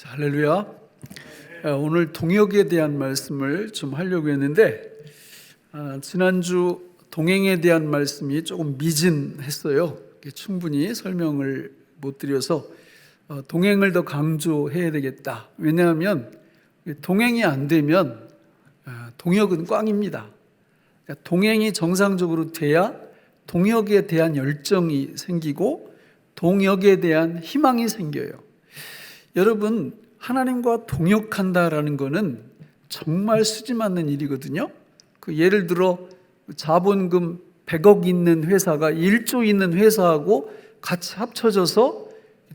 할렐루야. 오늘 동역에 대한 말씀을 좀 하려고 했는데 지난주 동행에 대한 말씀이 조금 미진했어요. 충분히 설명을 못 드려서 동행을 더 강조해야 되겠다. 왜냐하면 동행이 안 되면 동역은 꽝입니다. 동행이 정상적으로 돼야 동역에 대한 열정이 생기고 동역에 대한 희망이 생겨요. 여러분, 하나님과 동역한다라는 것은 정말 수지 맞는 일이거든요. 예를 들어 자본금 100억 있는 회사가 1조 있는 회사하고 같이 합쳐져서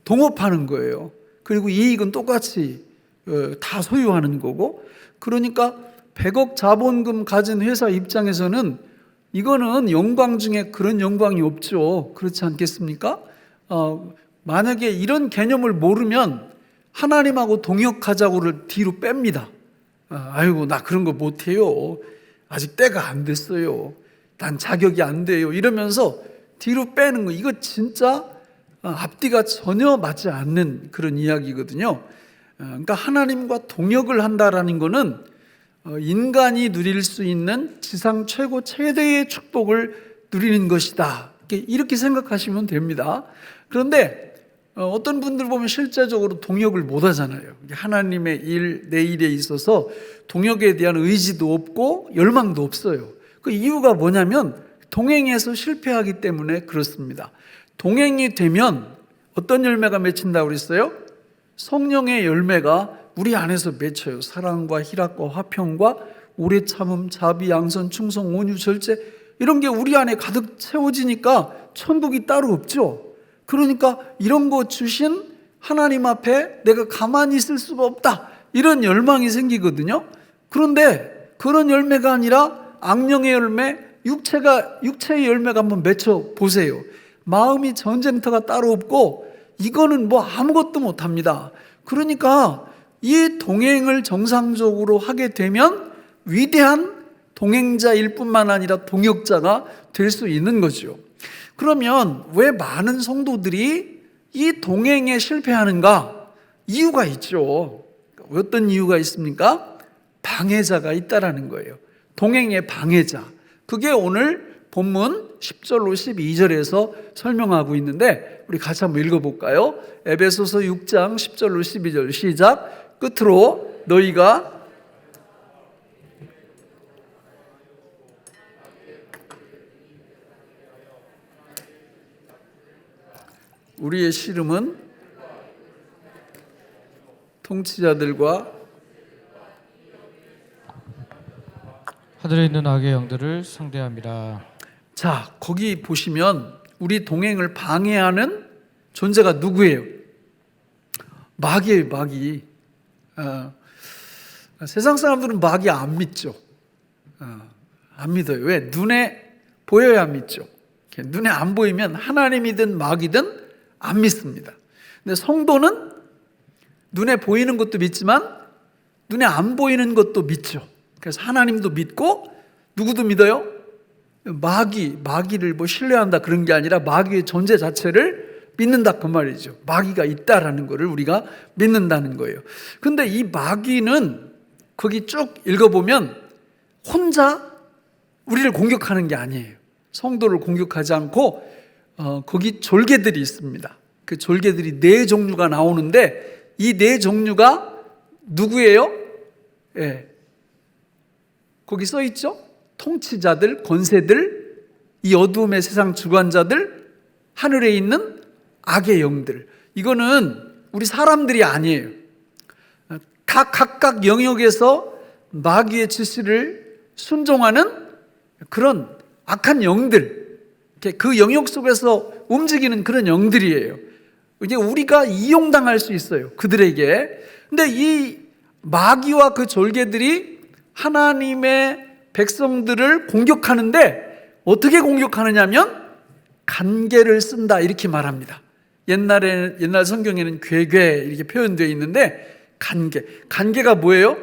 동업하는 거예요. 그리고 이익은 똑같이 다 소유하는 거고, 그러니까 100억 자본금 가진 회사 입장에서는 이거는 영광 중에 그런 영광이 없죠. 그렇지 않겠습니까? 만약에 이런 개념을 모르면 하나님하고 동역하자고를 뒤로 뺍니다. 아이고, 나 그런 거 못해요. 아직 때가 안 됐어요. 난 자격이 안 돼요. 이러면서 뒤로 빼는 거, 이거 진짜 앞뒤가 전혀 맞지 않는 그런 이야기거든요. 그러니까 하나님과 동역을 한다라는 거는 인간이 누릴 수 있는 지상 최고 최대의 축복을 누리는 것이다. 이렇게 생각하시면 됩니다. 그런데 어떤 분들 보면 실제적으로 동역을 못 하잖아요. 하나님의 일, 내 일에 있어서 동역에 대한 의지도 없고 열망도 없어요. 그 이유가 뭐냐면 동행에서 실패하기 때문에 그렇습니다. 동행이 되면 어떤 열매가 맺힌다고 그랬어요? 성령의 열매가 우리 안에서 맺혀요. 사랑과 희락과 화평과 오래 참음, 자비, 양선, 충성, 온유, 절제, 이런 게 우리 안에 가득 채워지니까 천국이 따로 없죠. 그러니까 이런 거 주신 하나님 앞에 내가 가만히 있을 수가 없다, 이런 열망이 생기거든요. 그런데 그런 열매가 아니라 악령의 열매, 육체의 열매가 한번 맺혀 보세요. 마음이 전쟁터가 따로 없고 이거는 뭐 아무것도 못합니다. 그러니까 이 동행을 정상적으로 하게 되면 위대한 동행자일 뿐만 아니라 동역자가 될 수 있는 거죠. 그러면 왜 많은 성도들이 이 동행에 실패하는가? 이유가 있죠. 어떤 이유가 있습니까? 방해자가 있다라는 거예요. 동행의 방해자. 그게 오늘 본문 10절로 12절에서 설명하고 있는데 우리 같이 한번 읽어볼까요? 에베소서 6장 10절로 12절 시작. 끝으로 너희가 우리의 씨름은 통치자들과 하늘에 있는 악의 영들을 상대합니다. 자, 거기 보시면 우리 동행을 방해하는 존재가 누구예요? 마귀예요, 마귀. 세상 사람들은 마귀 안 믿죠. 안 믿어요. 왜? 눈에 보여야 믿죠. 눈에 안 보이면 하나님이든 마귀든 안 믿습니다. 근데 성도는 눈에 보이는 것도 믿지만 눈에 안 보이는 것도 믿죠. 그래서 하나님도 믿고 누구도 믿어요? 마귀를 뭐 신뢰한다 그런 게 아니라 마귀의 존재 자체를 믿는다 그 말이죠. 마귀가 있다라는 것을 우리가 믿는다는 거예요. 근데 이 마귀는 거기 쭉 읽어보면 혼자 우리를 공격하는 게 아니에요. 성도를 공격하지 않고 거기 졸개들이 있습니다. 그 졸개들이 4종류가 나오는데 이 4종류가 누구예요? 예. 거기 써 있죠? 통치자들, 권세들, 이 어두움의 세상 주관자들, 하늘에 있는 악의 영들. 이거는 우리 사람들이 아니에요. 각각 영역에서 마귀의 지시를 순종하는 그런 악한 영들, 그 영역 속에서 움직이는 그런 영들이에요. 이제 우리가 이용당할 수 있어요, 그들에게. 근데 이 마귀와 그 졸개들이 하나님의 백성들을 공격하는데 어떻게 공격하느냐면 간계를 쓴다 이렇게 말합니다. 옛날 성경에는 괴괴 이렇게 표현되어 있는데 간계가 뭐예요?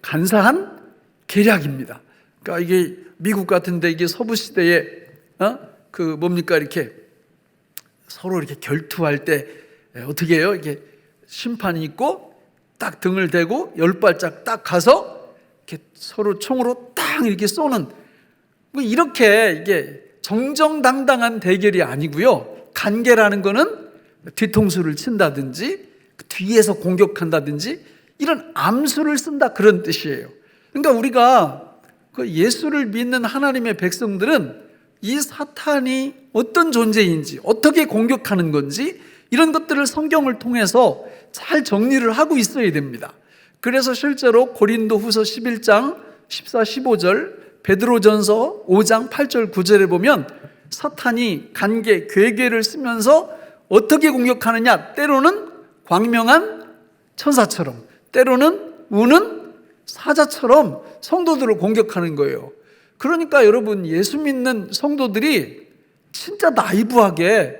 간사한 계략입니다. 그러니까 이게 미국 같은데 이게 서부 시대에 뭡니까 이렇게 서로 이렇게 결투할 때 어떻게 해요? 이게 심판이 있고 딱 등을 대고 10발짝 딱 가서 이렇게 서로 총으로 딱 이렇게 쏘는, 뭐 이렇게 이게 정정당당한 대결이 아니고요. 간계라는 거는 뒤통수를 친다든지 뒤에서 공격한다든지 이런 암수를 쓴다, 그런 뜻이에요. 그러니까 우리가 그 예수를 믿는 하나님의 백성들은 이 사탄이 어떤 존재인지, 어떻게 공격하는 건지 이런 것들을 성경을 통해서 잘 정리를 하고 있어야 됩니다. 그래서 실제로 고린도후서 11장 14, 15절, 베드로전서 5장 8절 9절에 보면 사탄이 간계, 괴계를 쓰면서 어떻게 공격하느냐, 때로는 광명한 천사처럼, 때로는 우는 사자처럼 성도들을 공격하는 거예요. 그러니까 여러분, 예수 믿는 성도들이 진짜 나이브하게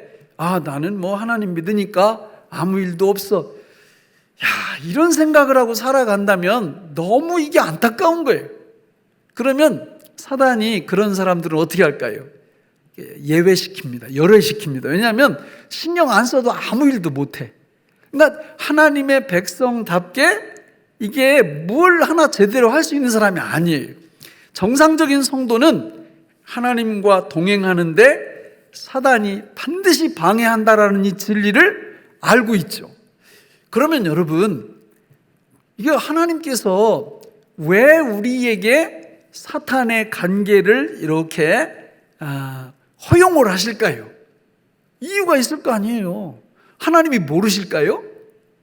나는 뭐 하나님 믿으니까 아무 일도 없어, 이런 생각을 하고 살아간다면 너무 이게 안타까운 거예요. 그러면 사단이 그런 사람들은 어떻게 할까요? 예외시킵니다. 열외시킵니다. 왜냐하면 신경 안 써도 아무 일도 못해. 그러니까 하나님의 백성답게 이게 뭘 하나 제대로 할 수 있는 사람이 아니에요. 정상적인 성도는 하나님과 동행하는데 사단이 반드시 방해한다라는 이 진리를 알고 있죠. 그러면 여러분, 이게 하나님께서 왜 우리에게 사탄의 관계를 이렇게 허용을 하실까요? 이유가 있을 거 아니에요. 하나님이 모르실까요?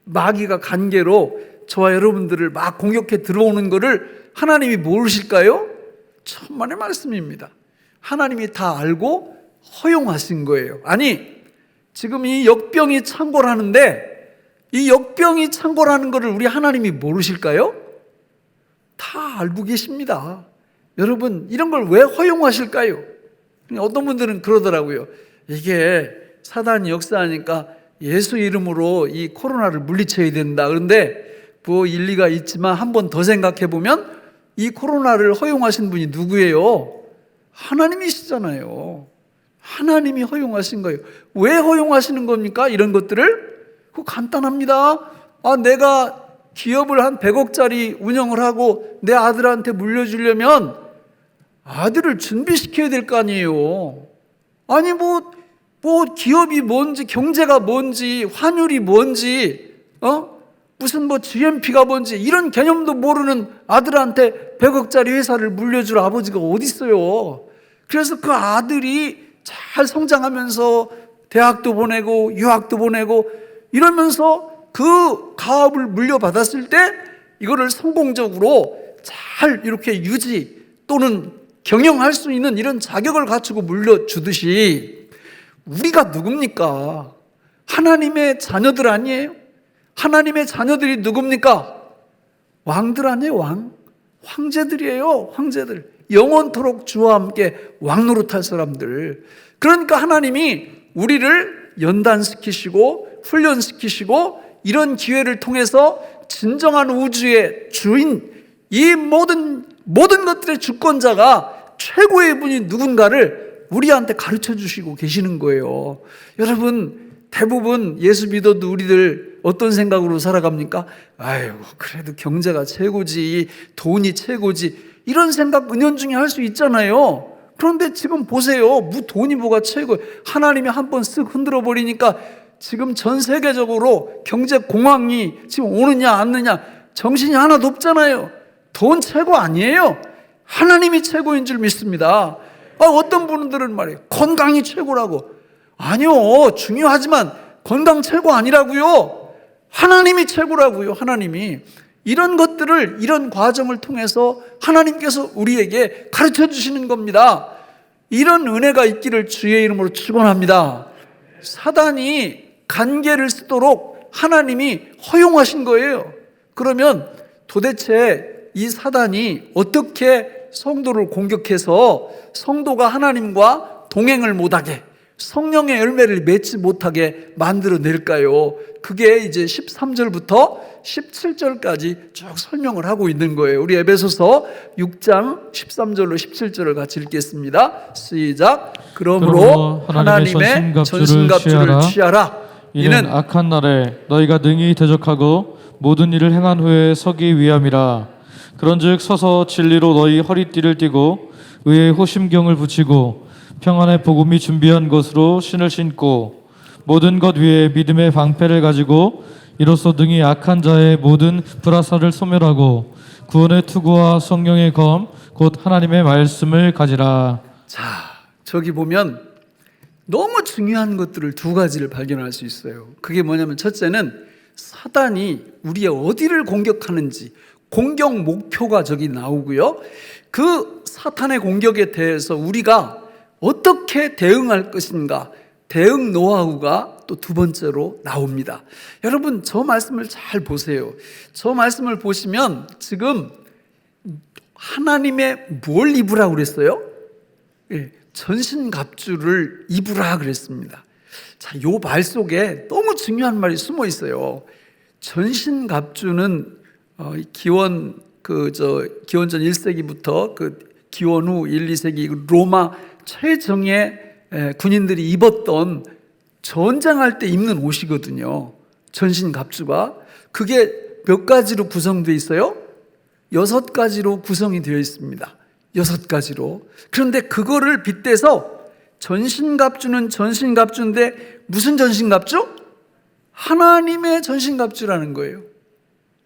마귀가 관계로 저와 여러분들을 막 공격해 들어오는 것을 하나님이 모르실까요? 천만의 말씀입니다. 하나님이 다 알고 허용하신 거예요. 아니, 지금 이 역병이 창궐하는데 이 역병이 창궐하는 것을 우리 하나님이 모르실까요? 다 알고 계십니다. 여러분, 이런 걸 왜 허용하실까요? 어떤 분들은 그러더라고요. 이게 사단이 역사하니까 예수 이름으로 이 코로나를 물리쳐야 된다. 그런데 뭐 일리가 있지만 한 번 더 생각해 보면 이 코로나를 허용하신 분이 누구예요? 하나님이시잖아요. 하나님이 허용하신 거예요. 왜 허용하시는 겁니까? 이런 것들을? 그거 간단합니다. 내가 기업을 한 100억짜리 운영을 하고 내 아들한테 물려주려면 아들을 준비시켜야 될 거 아니에요. 아니 뭐 기업이 뭔지, 경제가 뭔지, 환율이 뭔지, 무슨 뭐 GMP가 뭔지 이런 개념도 모르는 아들한테 100억짜리 회사를 물려줄 아버지가 어디 있어요. 그래서 그 아들이 잘 성장하면서 대학도 보내고 유학도 보내고 이러면서 그 가업을 물려받았을 때 이거를 성공적으로 잘 이렇게 유지 또는 경영할 수 있는 이런 자격을 갖추고 물려주듯이 우리가 누굽니까? 하나님의 자녀들 아니에요? 하나님의 자녀들이 누굽니까? 왕들 아니에요? 왕? 황제들이에요. 황제들. 영원토록 주와 함께 왕노릇할 사람들. 그러니까 하나님이 우리를 연단시키시고 훈련시키시고 이런 기회를 통해서 진정한 우주의 주인, 이 모든 것들의 주권자가 최고의 분이 누군가를 우리한테 가르쳐 주시고 계시는 거예요. 여러분, 대부분 예수 믿어도 우리들 어떤 생각으로 살아갑니까? 아유, 그래도 경제가 최고지, 돈이 최고지, 이런 생각 은연중에 할 수 있잖아요. 그런데 지금 보세요. 돈이 뭐가 최고예요? 하나님이 한번 쓱 흔들어 버리니까 지금 전 세계적으로 경제 공황이 지금 오느냐 안 오느냐 정신이 하나도 없잖아요. 돈 최고 아니에요. 하나님이 최고인 줄 믿습니다. 어떤 분들은 말해요. 건강이 최고라고. 아니요, 중요하지만 건강 최고 아니라고요. 하나님이 최고라고요. 하나님이. 이런 것들을, 이런 과정을 통해서 하나님께서 우리에게 가르쳐 주시는 겁니다. 이런 은혜가 있기를 주의 이름으로 축원합니다. 사단이 간계를 쓰도록 하나님이 허용하신 거예요. 그러면 도대체 이 사단이 어떻게 성도를 공격해서 성도가 하나님과 동행을 못하게, 성령의 열매를 맺지 못하게 만들어낼까요? 그게 이제 13절부터 17절까지 쭉 설명을 하고 있는 거예요. 우리 에베소서 6장 13절로 17절을 같이 읽겠습니다. 시작. 그러므로 하나님의 전신갑주를 취하라. 이는 악한 날에 너희가 능히 대적하고 모든 일을 행한 후에 서기 위함이라. 그런즉 서서 진리로 너희 허리띠를 띠고 의의 호심경을 붙이고 평안의 복음이 준비한 것으로 신을 신고 모든 것 위에 믿음의 방패를 가지고 이로써 등이 약한 자의 모든 불화살을 소멸하고 구원의 투구와 성령의 검 곧 하나님의 말씀을 가지라. 자, 저기 보면 너무 중요한 것들을 두 가지를 발견할 수 있어요. 그게 뭐냐면 첫째는 사단이 우리의 어디를 공격하는지 공격 목표가 저기 나오고요. 그 사탄의 공격에 대해서 우리가 어떻게 대응할 것인가, 대응 노하우가 또 두 번째로 나옵니다. 여러분, 저 말씀을 잘 보세요. 저 말씀을 보시면 지금 하나님의 뭘 입으라고 그랬어요? 예, 전신갑주를 입으라 그랬습니다. 자, 요 말 속에 너무 중요한 말이 숨어 있어요. 전신갑주는 기원전 1세기부터 그 기원 후 1, 2세기 로마 최정예 군인들이 입었던 전쟁할 때 입는 옷이거든요. 전신갑주가. 그게 몇 가지로 구성되어 있어요? 6가지로 구성이 되어 있습니다. 6가지로. 그런데 그거를 빗대서 전신갑주는 전신갑주인데 무슨 전신갑주? 하나님의 전신갑주라는 거예요.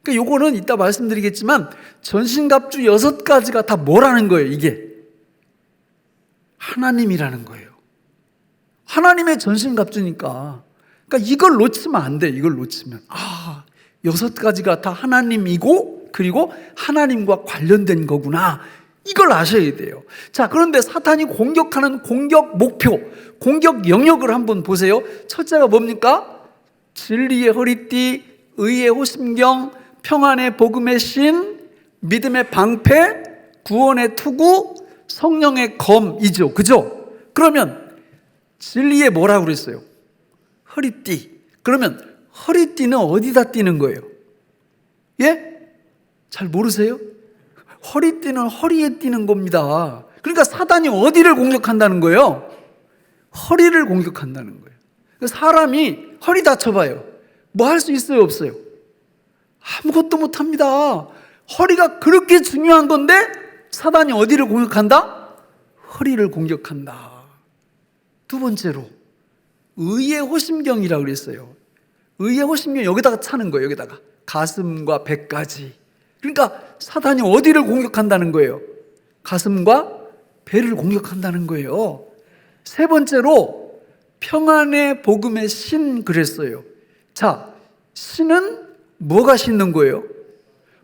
그러니까 요거는 이따 말씀드리겠지만 전신갑주 6가지가 다 뭐라는 거예요, 이게? 하나님이라는 거예요. 하나님의 전신갑주니까. 그러니까 이걸 놓치면 안 돼, 이걸 놓치면. 6가지가 다 하나님이고 그리고 하나님과 관련된 거구나. 이걸 아셔야 돼요. 자, 그런데 사탄이 공격하는 공격 목표, 공격 영역을 한번 보세요. 첫째가 뭡니까? 진리의 허리띠, 의의 호심경, 평안의 복음의 신, 믿음의 방패, 구원의 투구, 성령의 검이죠. 그죠? 그러면 진리에 뭐라고 그랬어요? 허리띠. 그러면 허리띠는 어디다 띠는 거예요? 예? 잘 모르세요? 허리띠는 허리에 띠는 겁니다. 그러니까 사단이 어디를 공격한다는 거예요? 허리를 공격한다는 거예요. 사람이 허리 다쳐봐요. 뭐 할 수 있어요? 없어요? 아무것도 못합니다. 허리가 그렇게 중요한 건데 사단이 어디를 공격한다? 허리를 공격한다. 두 번째로 의의 호심경이라고 그랬어요. 의의 호심경 여기다가 차는 거예요. 여기다가 가슴과 배까지. 그러니까 사단이 어디를 공격한다는 거예요? 가슴과 배를 공격한다는 거예요. 세 번째로 평안의 복음의 신 그랬어요. 자, 신은 뭐가 신는 거예요?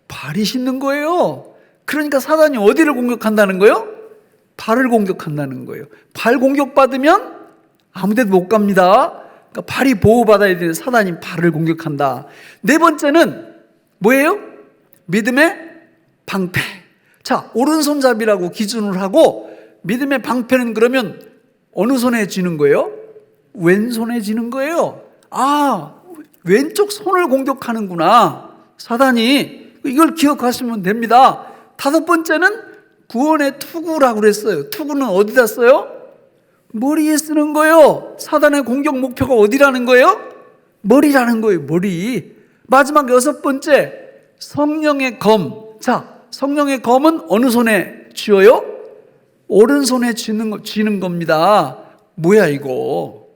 발이 신는 거예요. 그러니까 사단이 어디를 공격한다는 거예요? 발을 공격한다는 거예요. 발 공격받으면 아무 데도 못 갑니다. 그러니까 발이 보호받아야 되는 사단이 발을 공격한다. 네 번째는 뭐예요? 믿음의 방패. 자, 오른손잡이라고 기준을 하고 믿음의 방패는 그러면 어느 손에 쥐는 거예요? 왼손에 쥐는 거예요. 왼쪽 손을 공격하는구나, 사단이. 이걸 기억하시면 됩니다. 다섯 번째는 구원의 투구라고 그랬어요. 투구는 어디다 써요? 머리에 쓰는 거예요. 사단의 공격 목표가 어디라는 거예요? 머리라는 거예요, 머리. 마지막 여섯 번째, 성령의 검. 자, 성령의 검은 어느 손에 쥐어요? 오른손에 쥐는 겁니다. 뭐야 이거?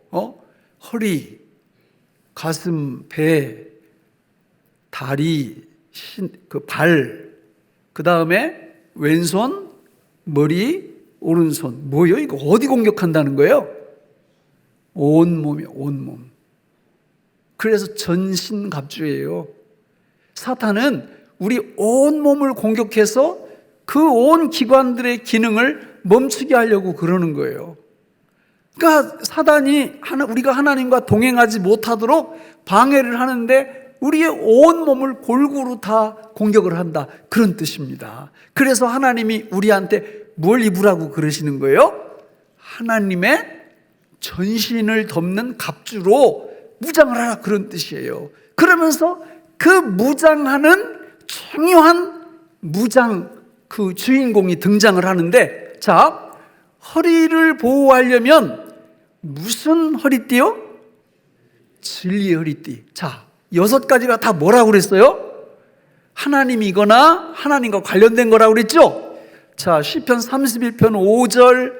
허리, 가슴, 배, 다리, 발, 그 다음에 왼손, 머리, 오른손. 뭐예요? 이거 어디 공격한다는 거예요? 온몸이요, 온몸. 그래서 전신갑주예요. 사탄은 우리 온몸을 공격해서 그 온 기관들의 기능을 멈추게 하려고 그러는 거예요. 그러니까 사단이 우리가 하나님과 동행하지 못하도록 방해를 하는데 우리의 온몸을 골고루 다 공격을 한다, 그런 뜻입니다. 그래서 하나님이 우리한테 뭘 입으라고 그러시는 거예요? 하나님의 전신을 덮는 갑주로 무장을 하라, 그런 뜻이에요. 그러면서 그 무장하는 중요한 무장 그 주인공이 등장을 하는데, 자, 허리를 보호하려면 무슨 허리띠요? 진리의 허리띠. 자, 6가지가 다 뭐라고 그랬어요? 하나님이거나 하나님과 관련된 거라고 그랬죠? 자, 시편 31편 5절,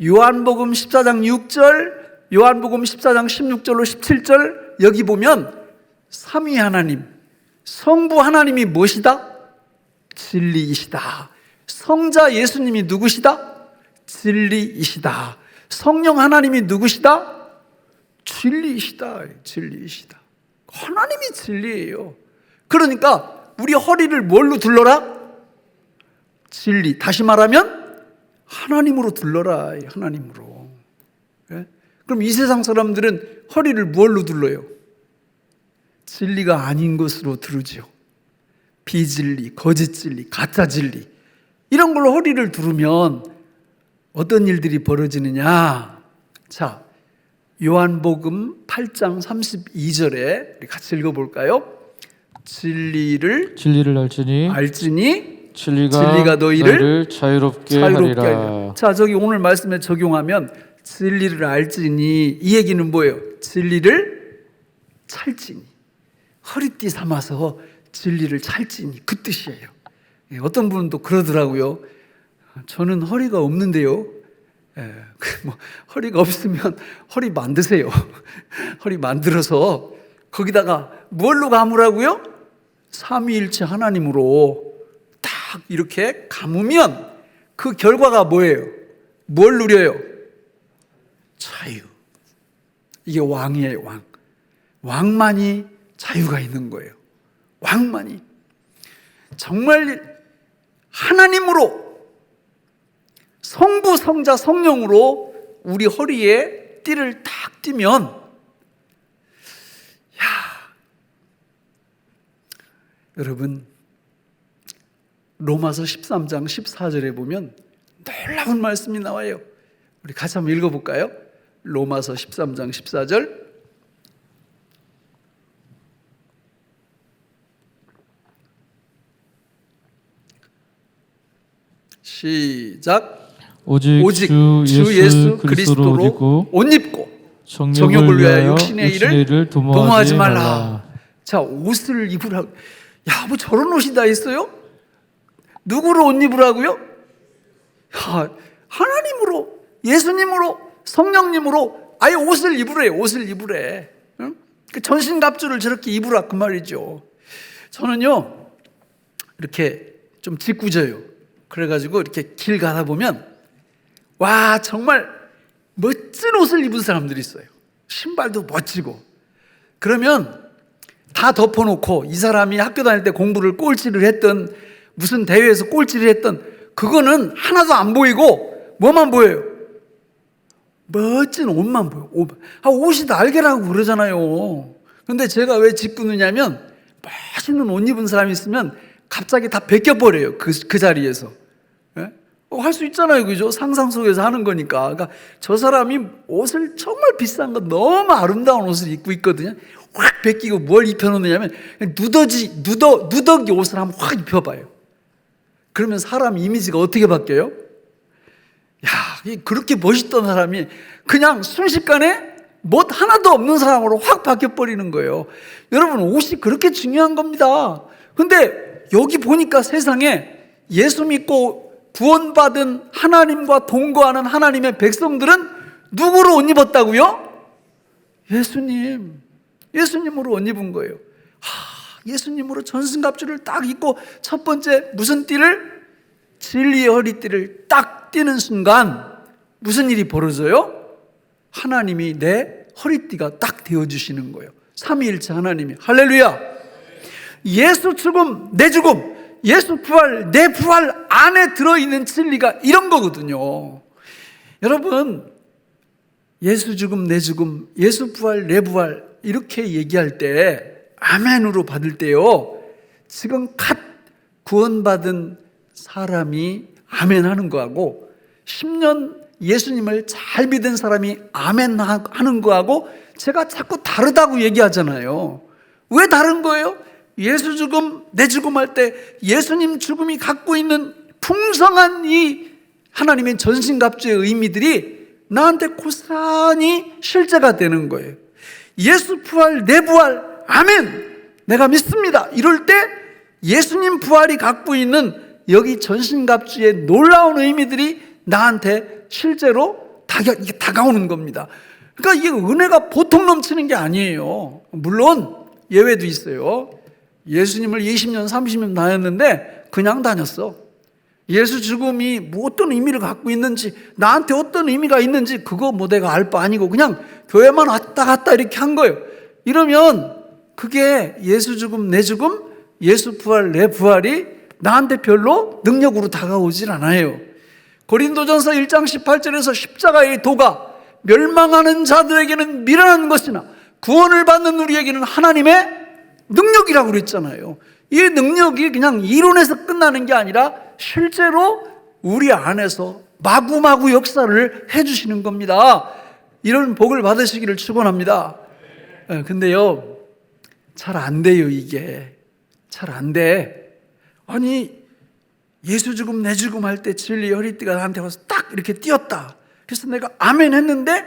요한복음 14장 6절, 요한복음 14장 16절로 17절, 여기 보면 삼위 하나님, 성부 하나님이 무엇이다? 진리이시다. 성자 예수님이 누구시다? 진리이시다. 성령 하나님이 누구시다? 진리이시다. 진리이시다. 하나님이 진리예요. 그러니까 우리 허리를 뭘로 둘러라? 진리. 다시 말하면 하나님으로 둘러라. 하나님으로. 예? 그럼 이 세상 사람들은 허리를 뭘로 둘러요? 진리가 아닌 것으로 두르죠. 비진리, 거짓 진리, 가짜 진리, 이런 걸로 허리를 두르면 어떤 일들이 벌어지느냐? 자, 요한복음 8장 32절에 우리 같이 읽어볼까요? 진리를 알지니 진리가 너희를 자유롭게 하리라. 자, 저기 오늘 말씀에 적용하면 진리를 알지니, 이 얘기는 뭐예요? 진리를 찰지니, 허리띠 삼아서 진리를 찰지니, 그 뜻이에요. 어떤 분은 또 그러더라고요. 저는 허리가 없는데요. 뭐 허리가 없으면 허리 만드세요. 허리 만들어서 거기다가 뭘로 감으라고요? 삼위일체 하나님으로 딱 이렇게 감으면 그 결과가 뭐예요? 뭘 누려요? 자유. 이게 왕이에요, 왕. 왕만이 자유가 있는 거예요. 왕만이. 정말 하나님으로, 성부, 성자, 성령으로 우리 허리에 띠를 딱 띠면, 여러분, 로마서 13장 14절에 보면 놀라운 말씀이 나와요. 우리 같이 한번 읽어볼까요? 로마서 13장 14절. 시작. 오직 주 예수 그리스도로 옷 입고 정욕을 위하여 육신의 일을 도모하지 말라. 자, 옷을 입으라고. 야, 뭐 저런 옷이 다 있어요? 누구로 옷 입으라고요? 하나님으로, 예수님으로, 성령님으로 아예 옷을 입으래. 옷을 입으래. 응? 그 전신갑주를 저렇게 입으라, 그 말이죠. 저는요, 이렇게 좀 짓궂어요. 그래가지고 이렇게 길 가다 보면, 와, 정말 멋진 옷을 입은 사람들이 있어요. 신발도 멋지고. 그러면 다 덮어놓고, 이 사람이 학교 다닐 때 공부를 꼴찌를 했던, 무슨 대회에서 꼴찌를 했던, 그거는 하나도 안 보이고 뭐만 보여요? 멋진 옷만 보여. 옷이 날개라고 그러잖아요. 근데 제가 왜 짓궂느냐면, 멋있는 옷 입은 사람이 있으면 갑자기 다 벗겨버려요. 그 자리에서. 예? 할 수 있잖아요. 그죠? 상상 속에서 하는 거니까. 그러니까 저 사람이 옷을 정말 비싼 거, 너무 아름다운 옷을 입고 있거든요. 확 벗기고 뭘 입혀놓느냐면, 누더기 옷을 한번 확 입혀봐요. 그러면 사람 이미지가 어떻게 바뀌어요? 야, 그렇게 멋있던 사람이 그냥 순식간에 멋 하나도 없는 사람으로 확 바뀌어버리는 거예요. 여러분, 옷이 그렇게 중요한 겁니다. 근데 여기 보니까 세상에 예수 믿고 구원받은 하나님과 동거하는 하나님의 백성들은 누구로 옷 입었다고요? 예수님으로 옷 입은 거예요. 예수님으로 전승갑주를 딱 입고 첫 번째 무슨 띠를? 진리의 허리띠를 딱 띠는 순간 무슨 일이 벌어져요? 하나님이 내 허리띠가 딱 되어주시는 거예요. 삼위일체 하나님이. 할렐루야. 예수 죽음, 내 죽음, 예수 부활, 내 부활 안에 들어있는 진리가 이런 거거든요. 여러분, 예수 죽음, 내 죽음, 예수 부활, 내 부활 이렇게 얘기할 때, 아멘으로 받을 때요, 지금 갓 구원받은 사람이 아멘 하는 거하고 10년 예수님을 잘 믿은 사람이 아멘 하는 거하고 제가 자꾸 다르다고 얘기하잖아요. 왜 다른 거예요? 예수 죽음, 내 죽음 할 때 예수님 죽음이 갖고 있는 풍성한 이 하나님의 전신갑주의 의미들이 나한테 고스란히 실제가 되는 거예요. 예수 부활, 내 부활, 아멘! 내가 믿습니다. 이럴 때 예수님 부활이 갖고 있는 여기 전신갑주의 놀라운 의미들이 나한테 실제로 이게 다가오는 겁니다. 그러니까 이게 은혜가 보통 넘치는 게 아니에요. 물론 예외도 있어요. 예수님을 20년, 30년 다녔는데 그냥 다녔어. 예수 죽음이 뭐 어떤 의미를 갖고 있는지, 나한테 어떤 의미가 있는지 그거 뭐 내가 알 바 아니고 그냥 교회만 왔다 갔다 이렇게 한 거예요. 이러면 그게 예수 죽음, 내 죽음, 예수 부활, 내 부활이 나한테 별로 능력으로 다가오질 않아요. 고린도전서 1장 18절에서 십자가의 도가 멸망하는 자들에게는 미련한 것이나 구원을 받는 우리에게는 하나님의 능력이라고 그랬잖아요. 이 능력이 그냥 이론에서 끝나는 게 아니라 실제로 우리 안에서 마구마구 역사를 해주시는 겁니다. 이런 복을 받으시기를 축원합니다. 근데요, 잘 안 돼요. 이게 잘 안 돼. 아니, 예수 죽음 내 죽음 할 때 진리 허리띠가 나한테 와서 딱 이렇게 띄었다. 그래서 내가 아멘 했는데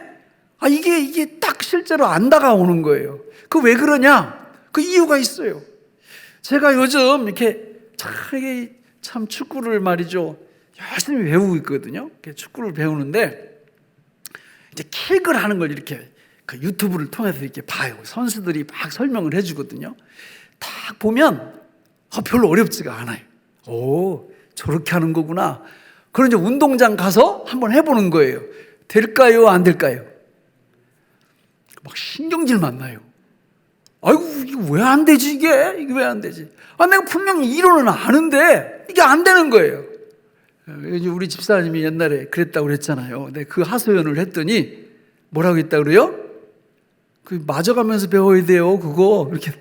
이게 딱 실제로 안 다가오는 거예요. 그 왜 그러냐? 그 이유가 있어요. 제가 요즘 이렇게 참 축구를 말이죠, 열심히 배우고 있거든요. 축구를 배우는데 이제 킥을 하는 걸 이렇게 그 유튜브를 통해서 이렇게 봐요. 선수들이 막 설명을 해주거든요. 딱 보면 별로 어렵지가 않아요. 오, 저렇게 하는 거구나. 그럼 이제 운동장 가서 한번 해보는 거예요. 될까요? 안 될까요? 막 신경질만 나요. 아이고, 이게 왜 안 되지, 이게 왜 안 되지? 내가 분명히 이론은 아는데 이게 안 되는 거예요. 우리 집사님이 옛날에 그랬다고 그랬잖아요. 근데 그 하소연을 했더니 뭐라고 했다고 그래요? 그 맞아가면서 배워야 돼요, 그거. 이렇게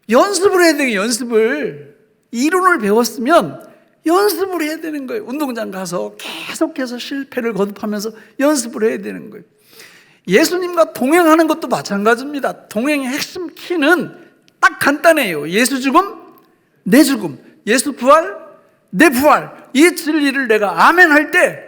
연습을 해야 돼요, 연습을. 이론을 배웠으면 연습을 해야 되는 거예요. 운동장 가서 계속해서 실패를 거듭하면서 연습을 해야 되는 거예요. 예수님과 동행하는 것도 마찬가지입니다. 동행의 핵심 키는 딱 간단해요. 예수 죽음, 내 죽음, 예수 부활, 내 부활. 이 진리를 내가 아멘 할 때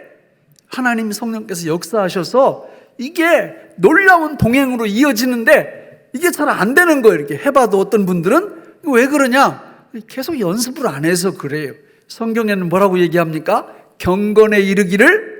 하나님 성령께서 역사하셔서 이게 놀라운 동행으로 이어지는데 이게 잘 안 되는 거예요. 이렇게 해봐도 어떤 분들은 왜 그러냐? 계속 연습을 안 해서 그래요. 성경에는 뭐라고 얘기합니까? 경건에 이르기를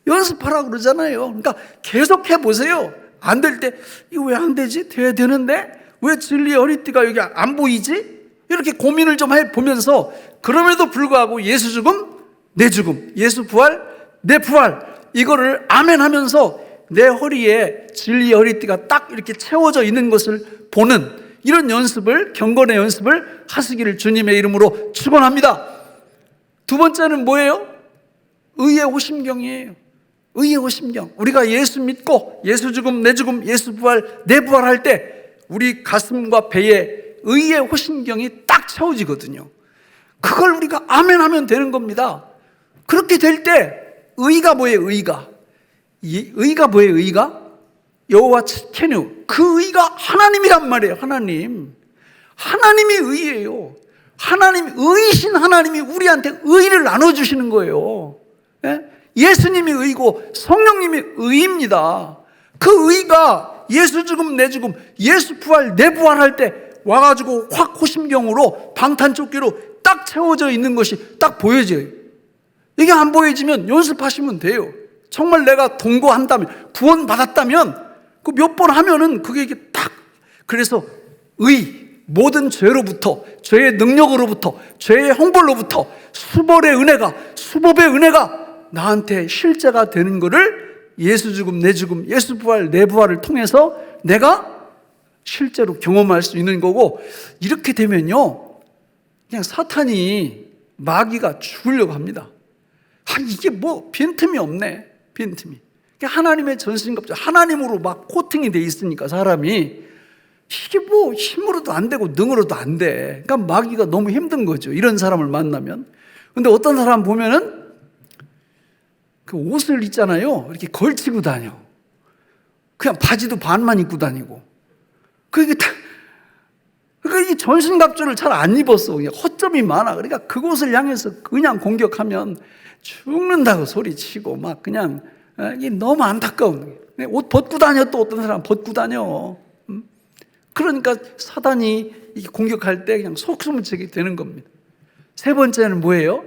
연습하라고 그러잖아요. 그러니까 계속 해보세요. 안 될 때 이거 왜 안 되지? 돼야 되는데 왜 진리의 허리띠가 여기 안 보이지? 이렇게 고민을 좀 해보면서 그럼에도 불구하고 예수 죽음, 내 죽음, 예수 부활, 내 부활, 이거를 아멘 하면서 내 허리에 진리의 허리띠가 딱 이렇게 채워져 있는 것을 보는 이런 연습을, 경건의 연습을 하시기를 주님의 이름으로 축원합니다. 두 번째는 뭐예요? 의의 호심경이에요. 의의 호심경. 우리가 예수 믿고 예수 죽음, 내 죽음, 예수 부활, 내 부활 할 때 우리 가슴과 배에 의의 호심경이 딱 채워지거든요. 그걸 우리가 아멘 하면 되는 겁니다. 그렇게 될 때 의가 뭐예요? 의가 뭐예요? 의가? 여호와 츠케누. 그 의가 하나님이란 말이에요. 하나님이 의예요. 의이신 하나님이 우리한테 의를 나눠주시는 거예요. 예수님이 의고 성령님이 의입니다. 그 의가 예수 죽음, 내 죽음, 예수 부활, 내 부활 할 때 와가지고 확 호심경으로 방탄조끼로 딱 채워져 있는 것이 딱 보여져요. 이게 안 보여지면 연습하시면 돼요. 정말 내가 동거한다면, 구원받았다면 그 몇 번 하면은 그게 이게 딱. 그래서 모든 죄로부터, 죄의 능력으로부터, 죄의 형벌로부터 수법의 은혜가 나한테 실제가 되는 것을 예수 죽음, 내 죽음, 예수 부활, 내 부활을 통해서 내가 실제로 경험할 수 있는 거고, 이렇게 되면요 그냥 사탄이, 마귀가 죽으려고 합니다. 이게 뭐 빈틈이 없네. 빈틈이. 하나님의 전신갑주, 하나님으로 막 코팅이 돼 있으니까 사람이 이게 뭐 힘으로도 안 되고 능으로도 안 돼. 그러니까 마귀가 너무 힘든 거죠. 이런 사람을 만나면. 근데 어떤 사람 보면은 그 옷을 있잖아요. 이렇게 걸치고 다녀. 그냥 바지도 반만 입고 다니고. 그러니까 이 전신갑주를 잘 안 입었어. 그냥 허점이 많아. 그러니까 그곳을 향해서 그냥 공격하면 죽는다고 소리치고 막 그냥 이게 너무 안타까운 거예요. 옷 벗고 다녀. 또 어떤 사람 벗고 다녀. 그러니까 사단이 이렇게 공격할 때 그냥 속수무책이 되는 겁니다. 세 번째는 뭐예요?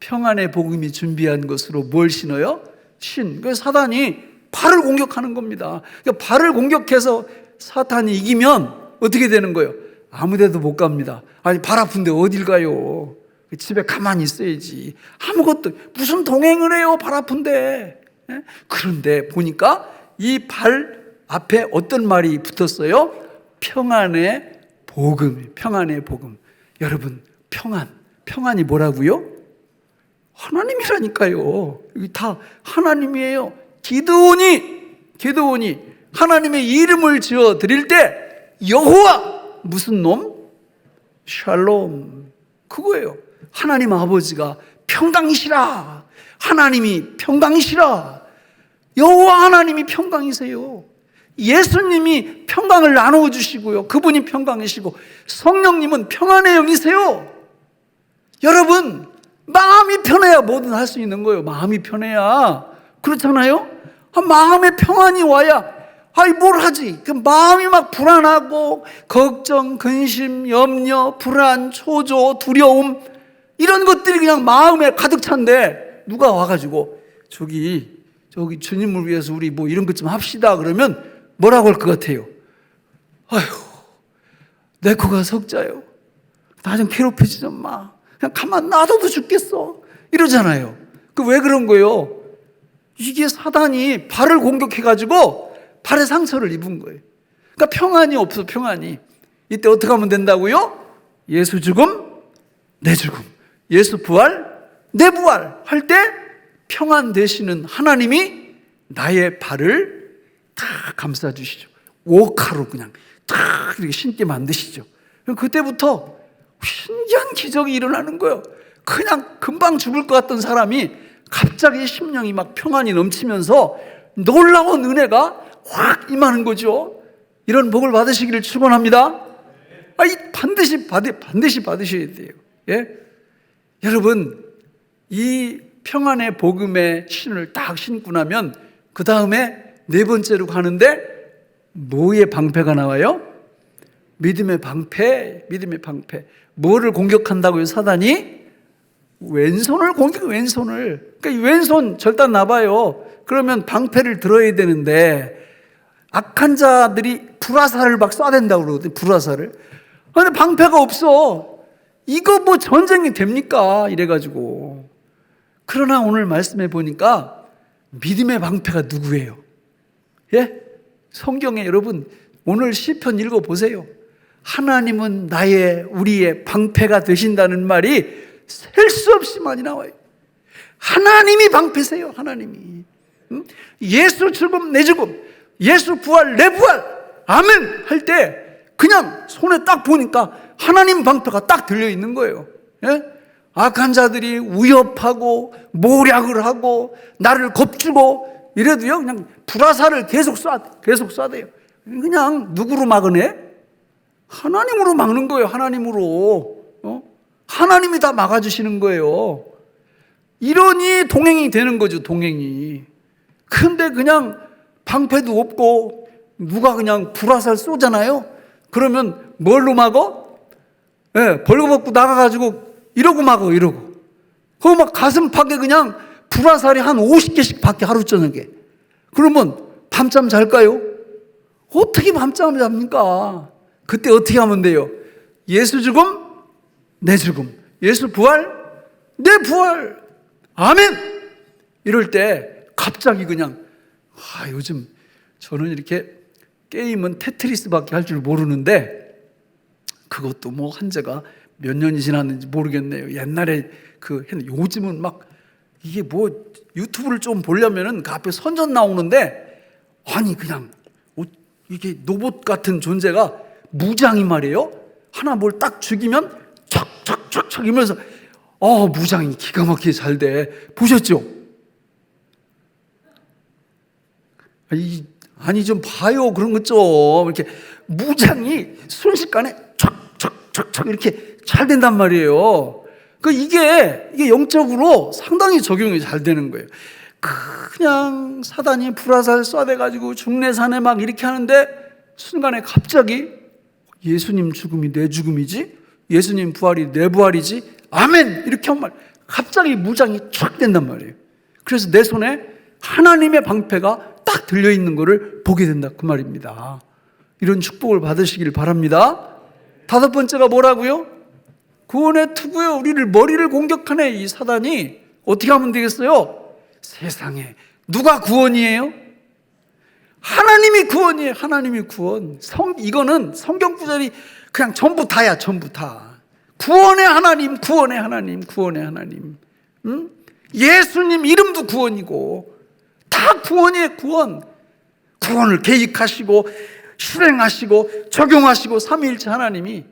평안의 복음이 준비한 것으로 뭘 신어요? 신. 그래서 사단이 발을 공격하는 겁니다. 그러니까 발을 공격해서 사탄이 이기면 어떻게 되는 거예요? 아무데도 못 갑니다. 아니, 발 아픈데 어딜 가요? 집에 가만히 있어야지. 아무것도, 무슨 동행을 해요, 발 아픈데. 예? 그런데 보니까 이 발 앞에 어떤 말이 붙었어요? 평안의 복음. 평안의 복음. 여러분, 평안이 뭐라고요? 하나님이라니까요. 여기 다 하나님이에요. 기드온이 하나님의 이름을 지어 드릴 때 여호와 무슨 놈? 샬롬. 그거예요. 하나님 아버지가 평강이시라. 하나님이 평강이시라. 여호와 하나님이 평강이세요. 예수님이 평강을 나누어 주시고요. 그분이 평강이시고 성령님은 평안의 영이세요. 여러분, 마음이 편해야 뭐든 할 수 있는 거예요. 마음이 편해야. 그렇잖아요? 마음에 평안이 와야 뭘 하지? 그 마음이 막 불안하고 걱정, 근심, 염려, 불안, 초조, 두려움 이런 것들이 그냥 마음에 가득 찬데 누가 와가지고 저기 주님을 위해서 우리 뭐 이런 것 좀 합시다 그러면 뭐라고 할 것 같아요? 아휴, 내 코가 석자요. 나 좀 괴롭히지 좀 마. 그냥 가만 놔둬도 죽겠어. 이러잖아요. 그 왜 그런 거예요? 이게 사단이 발을 공격해가지고 발에 상처를 입은 거예요. 그러니까 평안이 없어, 평안이. 이때 어떻게 하면 된다고요? 예수 죽음, 내 죽음. 예수 부활, 내 부활 할 때 평안 되시는 하나님이 나의 발을 다 감싸주시죠. 오카로 그냥 다 이렇게 신게 만드시죠. 그럼 그때부터 신기한 기적이 일어나는 거예요. 그냥 금방 죽을 것 같던 사람이 갑자기 심령이 막 평안이 넘치면서 놀라운 은혜가 확 임하는 거죠. 이런 복을 받으시기를 축원합니다. 반드시 받으셔야 돼요. 예? 여러분, 이 평안의 복음의 신을 딱 신고 나면 그 다음에 네 번째로 가는데 뭐의 방패가 나와요? 믿음의 방패. 뭐를 공격한다고요, 사단이? 왼손을 왼손을. 그러니까 이 왼손 절단 나봐요. 그러면 방패를 들어야 되는데 악한 자들이 불화살을 막 쏴댄다고 그러거든요. 불화살을. 근데 방패가 없어. 이거 뭐 전쟁이 됩니까? 이래가지고. 그러나 오늘 말씀해 보니까 믿음의 방패가 누구예요? 예? 성경에 여러분 오늘 시편 읽어보세요. 하나님은 우리의 방패가 되신다는 말이 셀 수 없이 많이 나와요. 하나님이 방패세요. 하나님이. 예수 죽음 내 죽음, 예수 부활 내 부활, 아멘 할 때 그냥 손에 딱 보니까 하나님 방패가 딱 들려있는 거예요. 예? 악한 자들이 위협하고 모략을 하고 나를 겁주고 이래도요 그냥 불화살을 계속 쏴대요. 그냥 누구로 막으네? 하나님으로 막는 거예요. 하나님으로. 하나님이 다 막아주시는 거예요. 이러니 동행이 되는 거죠. 동행이. 근데 그냥 방패도 없고 누가 그냥 불화살 쏘잖아요. 그러면 뭘로 막어? 예, 벌거벗고 나가가지고 이러고 막어. 그거 막 가슴팍에 그냥 불화살이 한 50개씩 밖에 하루 저녁에. 그러면 밤잠 잘까요? 어떻게 밤잠을 잡니까? 그때 어떻게 하면 돼요? 예수 죽음, 내 죽음. 예수 부활, 내 부활. 아멘! 이럴 때 갑자기 그냥 요즘 저는 이렇게 게임은 테트리스밖에 할 줄 모르는데 그것도 뭐 한지가 몇 년이 지났는지 모르겠네요. 옛날에 요즘은 막 이게 뭐 유튜브를 좀 보려면은 그 앞에 선전 나오는데 아니 그냥 이게 로봇 같은 존재가 무장이 말이에요. 하나 뭘 딱 죽이면 척척척척 이러면서 무장이 기가 막히게 잘 돼. 보셨죠? 아니 좀 봐요. 그런 것 좀 이렇게 무장이 순식간에 척척척척 이렇게 잘 된단 말이에요. 이게 영적으로 상당히 적용이 잘 되는 거예요. 그냥 사단이 불화살 쏴대가지고 중내산에 막 이렇게 하는데 순간에 갑자기 예수님 죽음이 내 죽음이지? 예수님 부활이 내 부활이지? 아멘! 이렇게 한 말. 갑자기 무장이 쫙 된단 말이에요. 그래서 내 손에 하나님의 방패가 딱 들려있는 것을 보게 된다. 그 말입니다. 이런 축복을 받으시길 바랍니다. 다섯 번째가 뭐라고요? 구원의 투구요. 우리를 머리를 공격하네. 이 사단이 어떻게 하면 되겠어요? 세상에 누가 구원이에요? 하나님이 구원이에요. 하나님이 구원. 이거는 성경 구절이 그냥 전부 다야. 전부 다. 구원의 하나님, 구원의 하나님, 구원의 하나님. 응? 예수님 이름도 구원이고 다 구원이에요. 구원. 구원을 계획하시고 실행하시고 적용하시고 삼위일체 하나님이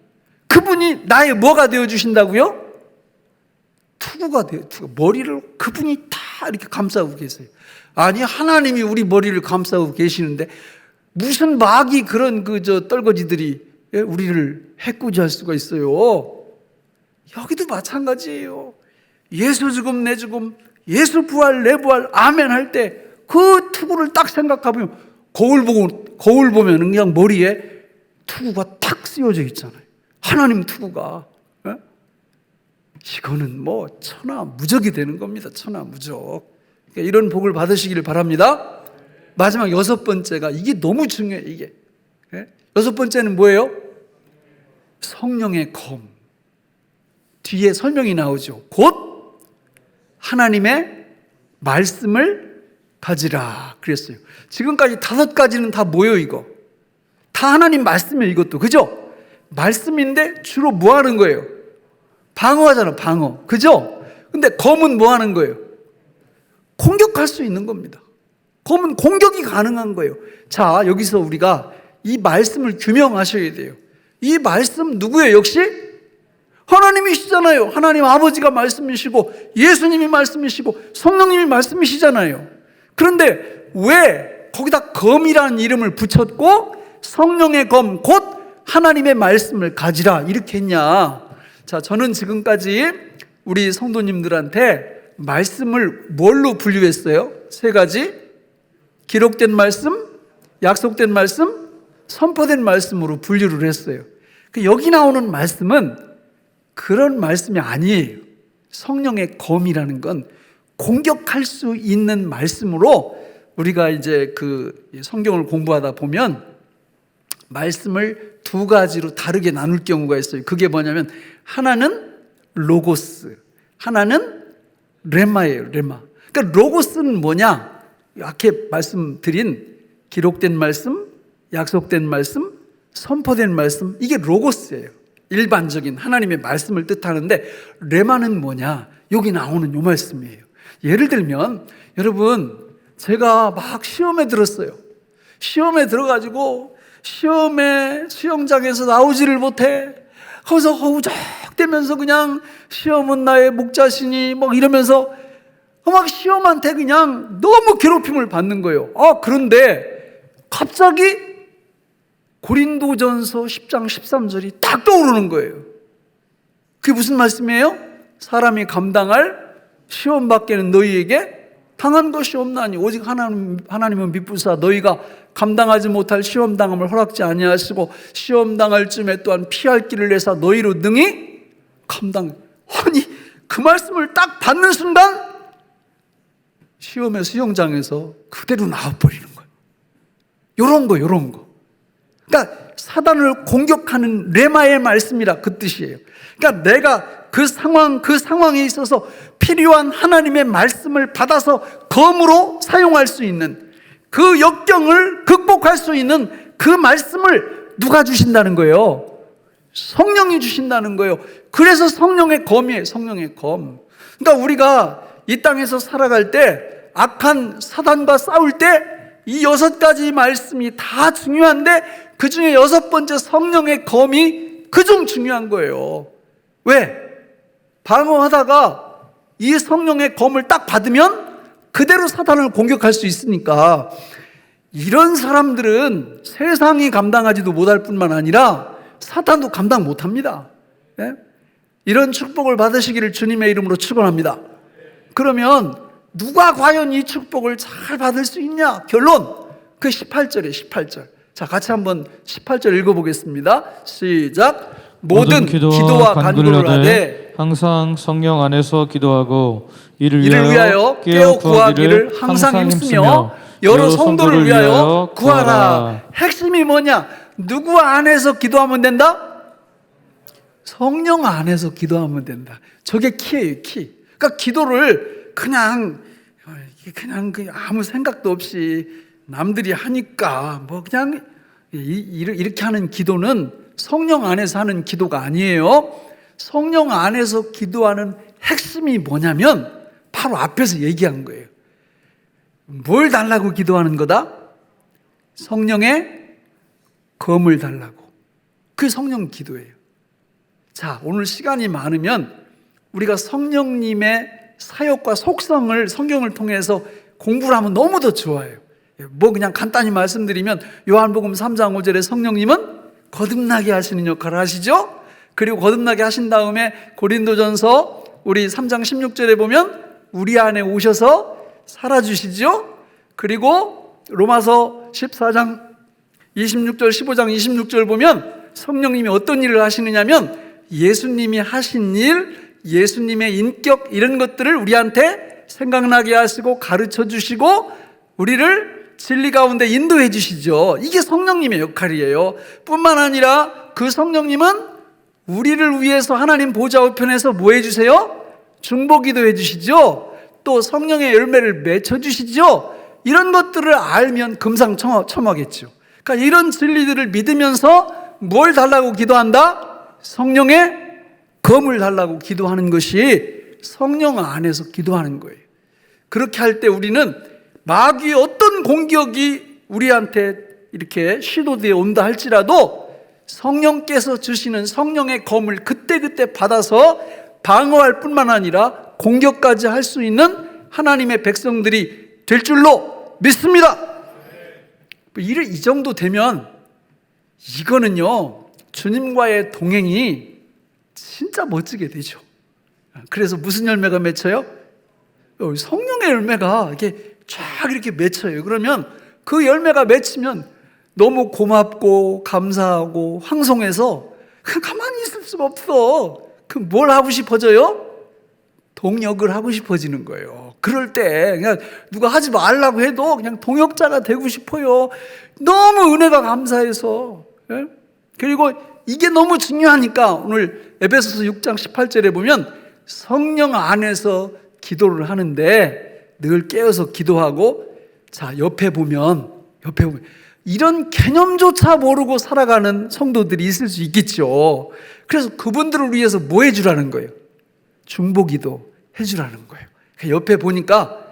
그분이 나의 뭐가 되어주신다고요? 투구가 돼요. 투구. 머리를 그분이 다 이렇게 감싸고 계세요. 아니 하나님이 우리 머리를 감싸고 계시는데 무슨 마귀 그런 떨거지들이 우리를 해코지할 수가 있어요. 여기도 마찬가지예요. 예수 죽음 내 죽음, 예수 부활 내 부활 아멘 할 때 그 투구를 딱 생각하면 거울 보면 그냥 머리에 투구가 탁 씌워져 있잖아요. 하나님 투구가. 이거는 뭐 천하무적이 되는 겁니다. 천하무적. 그러니까 이런 복을 받으시기를 바랍니다. 마지막 여섯 번째가 이게 너무 중요해요. 이게 여섯 번째는 뭐예요? 성령의 검. 뒤에 설명이 나오죠. 곧 하나님의 말씀을 가지라 그랬어요. 지금까지 다섯 가지는 다 뭐예요? 이거 다 하나님 말씀이에요. 이것도 그죠? 말씀인데 주로 뭐 하는 거예요? 방어하잖아. 방어. 그죠? 근데 검은 뭐 하는 거예요? 공격할 수 있는 겁니다. 검은 공격이 가능한 거예요. 자, 여기서 우리가 이 말씀을 규명하셔야 돼요. 이 말씀 누구예요? 역시 하나님이시잖아요. 하나님 아버지가 말씀이시고 예수님이 말씀이시고 성령님이 말씀이시잖아요. 그런데 왜 거기다 검이라는 이름을 붙였고 성령의 검 곧 하나님의 말씀을 가지라 이렇게 했냐? 자, 저는 지금까지 우리 성도님들한테 말씀을 뭘로 분류했어요? 세 가지. 기록된 말씀, 약속된 말씀, 선포된 말씀으로 분류를 했어요. 여기 나오는 말씀은 그런 말씀이 아니에요. 성령의 검이라는 건 공격할 수 있는 말씀으로 우리가 이제 그 성경을 공부하다 보면 말씀을 두 가지로 다르게 나눌 경우가 있어요. 그게 뭐냐면 하나는 로고스, 하나는 레마예요. 레마. 그러니까 로고스는 뭐냐? 앞에 말씀드린 기록된 말씀, 약속된 말씀, 선포된 말씀, 이게 로고스예요. 일반적인 하나님의 말씀을 뜻하는데 레마는 뭐냐? 여기 나오는 요 말씀이에요. 예를 들면 여러분 제가 막 시험에 들었어요. 시험에 들어가지고 수영장에서 나오지를 못해. 거기서 허우적대면서 그냥 시험은 나의 목자시니 막 이러면서 막 시험한테 그냥 너무 괴롭힘을 받는 거예요. 그런데 갑자기 고린도전서 10장 13절이 딱 떠오르는 거예요. 그게 무슨 말씀이에요? 사람이 감당할 시험 밖에는 너희에게 당한 것이 없나니 오직 하나님은 미쁘사 너희가 감당하지 못할 시험 당함을 허락지 아니하시고 시험 당할 쯤에 또한 피할 길을 내사 너희로 능히 감당. 아니 그 말씀을 딱 받는 순간 시험의 수영장에서 그대로 나와버리는 거예요. 요런 거. 그러니까 사단을 공격하는 레마의 말씀이라 그 뜻이에요. 그러니까 내가 그 상황에 있어서 필요한 하나님의 말씀을 받아서 검으로 사용할 수 있는 그 역경을 극복할 수 있는 그 말씀을 누가 주신다는 거예요? 성령이 주신다는 거예요. 그래서 성령의 검이에요. 성령의 검. 그러니까 우리가 이 땅에서 살아갈 때 악한 사단과 싸울 때 이 여섯 가지 말씀이 다 중요한데 그 중에 여섯 번째 성령의 검이 그중 중요한 거예요. 왜? 방어하다가 이 성령의 검을 딱 받으면 그대로 사단을 공격할 수 있으니까 이런 사람들은 세상이 감당하지도 못할 뿐만 아니라 사탄도 감당 못합니다. 네? 이런 축복을 받으시기를 주님의 이름으로 축원합니다. 그러면 누가 과연 이 축복을 잘 받을 수 있냐? 결론 그 18절이에요. 18절. 자, 같이 한번 18절 읽어보겠습니다. 시작. 모든 기도와 간구를 하되 항상 성령 안에서 기도하고 이를 위하여 깨어 구하기를 항상 힘쓰며 여러 성도를 위하여 구하라. 핵심이 뭐냐? 누구 안에서 기도하면 된다? 성령 안에서 기도하면 된다. 저게 키예요, 키. 그러니까 기도를 그냥 아무 생각도 없이 남들이 하니까 뭐 그냥 이렇게 하는 기도는 성령 안에서 하는 기도가 아니에요. 성령 안에서 기도하는 핵심이 뭐냐면 바로 앞에서 얘기한 거예요. 뭘 달라고 기도하는 거다? 성령의 검을 달라고. 그게 성령 기도예요. 자, 오늘 시간이 많으면 우리가 성령님의 사역과 속성을 성경을 통해서 공부를 하면 너무 더 좋아요. 뭐 그냥 간단히 말씀드리면 요한복음 3장 5절에 성령님은 거듭나게 하시는 역할을 하시죠. 그리고 거듭나게 하신 다음에 고린도전서 우리 3장 16절에 보면 우리 안에 오셔서 살아주시죠. 그리고 로마서 14장 26절 15장 26절 보면 성령님이 어떤 일을 하시느냐면 예수님이 하신 일, 예수님의 인격 이런 것들을 우리한테 생각나게 하시고 가르쳐 주시고 우리를 진리 가운데 인도해 주시죠. 이게 성령님의 역할이에요. 뿐만 아니라 그 성령님은 우리를 위해서 하나님 보좌 우편에서 뭐 해주세요? 중보기도 해주시죠. 또 성령의 열매를 맺혀주시죠. 이런 것들을 알면 금상첨화겠죠. 그러니까 이런 진리들을 믿으면서 뭘 달라고 기도한다? 성령의 검을 달라고 기도하는 것이 성령 안에서 기도하는 거예요. 그렇게 할 때 우리는 마귀의 어떤 공격이 우리한테 이렇게 시도되어 온다 할지라도 성령께서 주시는 성령의 검을 그때그때 받아서 방어할 뿐만 아니라 공격까지 할 수 있는 하나님의 백성들이 될 줄로 믿습니다. 이 정도 되면 이거는요, 주님과의 동행이 진짜 멋지게 되죠. 그래서 무슨 열매가 맺혀요? 성령의 열매가 이렇게 쫙 이렇게 맺혀요. 그러면 그 열매가 맺히면 너무 고맙고 감사하고 황송해서 그냥 가만히 있을 수가 없어. 그 뭘 하고 싶어져요? 동역을 하고 싶어지는 거예요. 그럴 때 그냥 누가 하지 말라고 해도 그냥 동역자가 되고 싶어요. 너무 은혜가 감사해서. 예? 그리고 이게 너무 중요하니까 오늘 에베소서 6장 18절에 보면 성령 안에서 기도를 하는데 늘 깨어서 기도하고, 자, 옆에 보면 이런 개념조차 모르고 살아가는 성도들이 있을 수 있겠죠. 그래서 그분들을 위해서 뭐 해주라는 거예요? 중보기도 해주라는 거예요. 옆에 보니까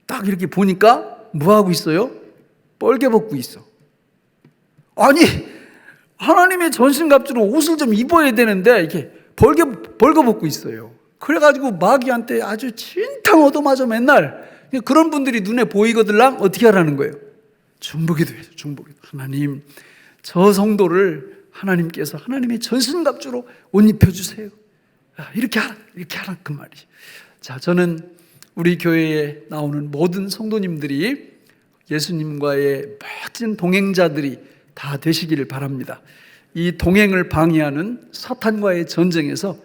딱 이렇게 보니까 뭐 하고 있어요? 뻘개 벗고 있어. 아니, 하나님의 전신갑주로 옷을 좀 입어야 되는데 이렇게 벌거 벗고 있어요. 그래가지고 마귀한테 아주 진탕 얻어맞아 맨날. 그런 분들이 눈에 보이거들랑 어떻게 하라는 거예요? 중보기도 해요. 중보기도. 하나님, 저 성도를 하나님께서 하나님의 전신갑주로 옷 입혀주세요. 이렇게 하라 그 말이죠. 자, 저는 우리 교회에 나오는 모든 성도님들이 예수님과의 멋진 동행자들이 다 되시기를 바랍니다. 이 동행을 방해하는 사탄과의 전쟁에서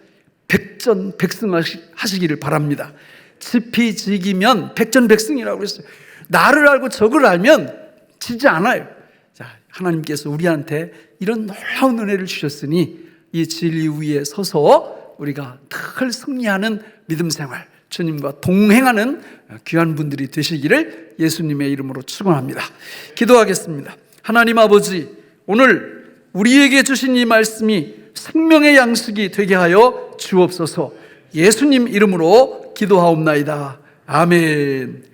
백전백승하시기를 바랍니다. 지피지기면 백전백승이라고 했어요. 나를 알고 적을 알면 지지 않아요. 자, 하나님께서 우리한테 이런 놀라운 은혜를 주셨으니 이 진리 위에 서서 우리가 늘 승리하는 믿음 생활, 주님과 동행하는 귀한 분들이 되시기를 예수님의 이름으로 축원합니다. 기도하겠습니다. 하나님 아버지, 오늘 우리에게 주신 이 말씀이 생명의 양식이 되게 하여 주옵소서. 예수님 이름으로 기도하옵나이다. 아멘.